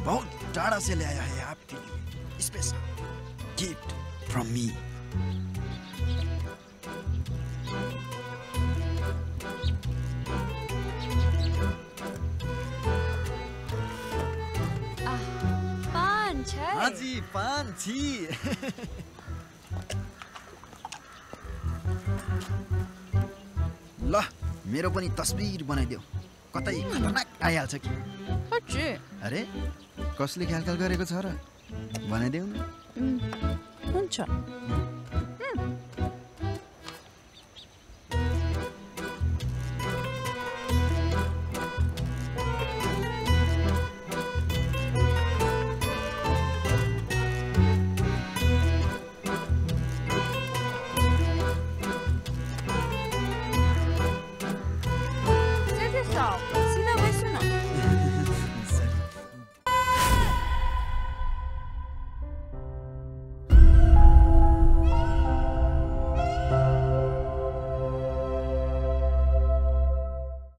बहुत टाढा से ल्याया है आपके लिए स्पेशल गिफ्ट फ्रॉम मी। पान छै? हाँ जी पान छी। ल मेरो पनि तस्बिर बनाइदेऊ, कतै खतरनाक आइहाल्छ कि। हजुर। अरे कसले ख्याल गरेको छ र बनाइदेऊ न। हुन्छ।